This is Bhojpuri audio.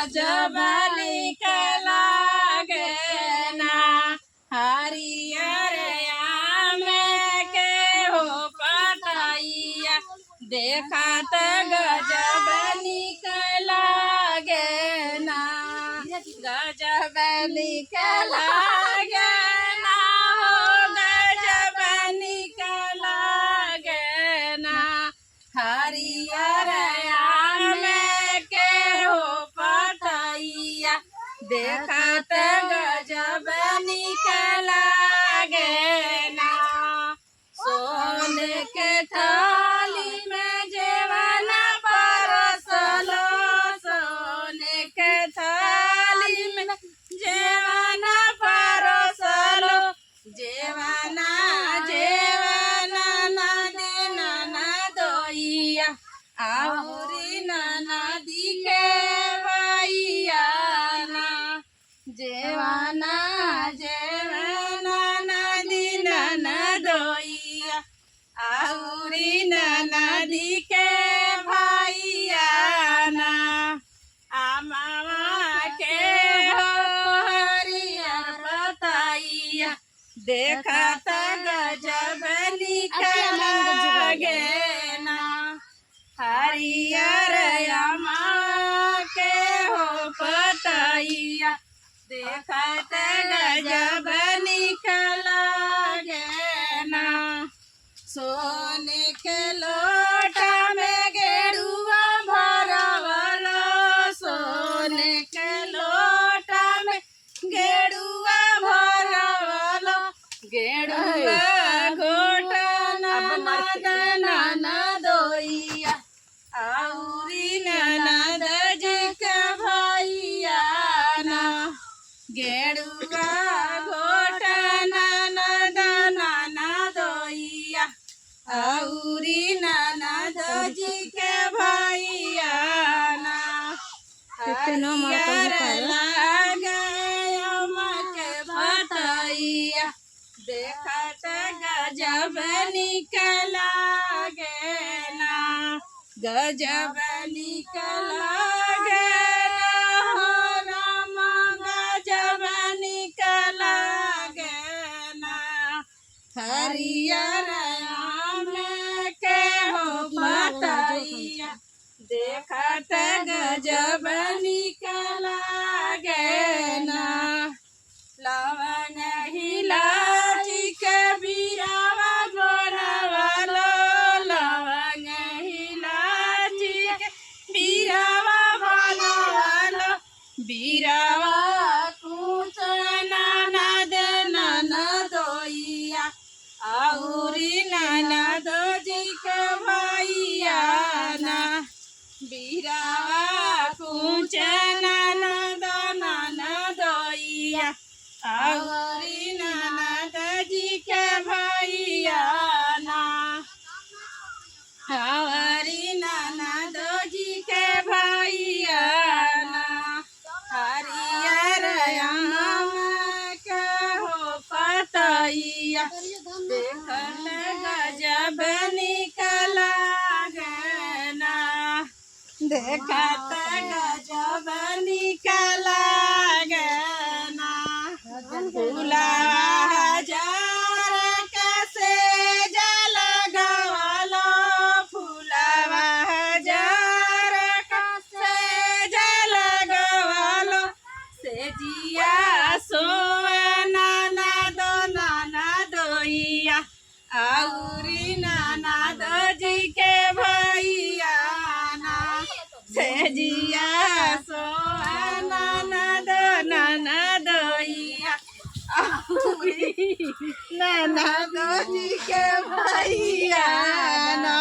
गजब लागे ना हरियर आम के हो पतैया देखत गजब लागे ना गजब लागे ना हो गजब लागे ना हरियर आम के हो पतैया देखत गजब लागे ना सोन के थाली में जेवन परसलो सोन के थाली में जेवन परसलो जेवना जेवना ना दोइया आउरी नदी के भैया ना जेवना जेवना नदी न दोइया आउरी नदी के भैया ना आमा के हो हरियर पतैया देखत गजब लागे ना हरियर आमा के हो पतैया देखत गजब लागे ना सोने के लोटा में गेरुआ भरवलो सोने के लोटा में गेरुआ भरवलो गेरुआ घोटा ना दोइया आउरी ननद जी के भैया ना गेरुआ घोटा ना दोइया आउरी ननद जी के भैया ना हरियर लागे आम के पतैया देखत गजब लागे ना गजब लागे ना हो राम गजब लागे ना हरियर आम के हो पतैया देखत गजब लागे ना लवन हिलाची के बीरावा बनवलो लवन हिलाची के बीरावा बनवलो बीरावा कुछ ना दोइया आउरी ननद जी के भैया ना बीरावा कुछ ना दोइया आउरी ननद जी के भैया ना हरी ननद जी के भैया ना हरियर आम के हो पतैया देखत गजब लागे ना देखत गजब लागे ना फूलवा हजार कैसे जल गवालो फूलवा हजार कैसे जल गवालो से जिया सोना ना दोइया आउरी ननद जी के भैया ना से जिया सोना ना दोइया आउरी ननद जी के भैया ना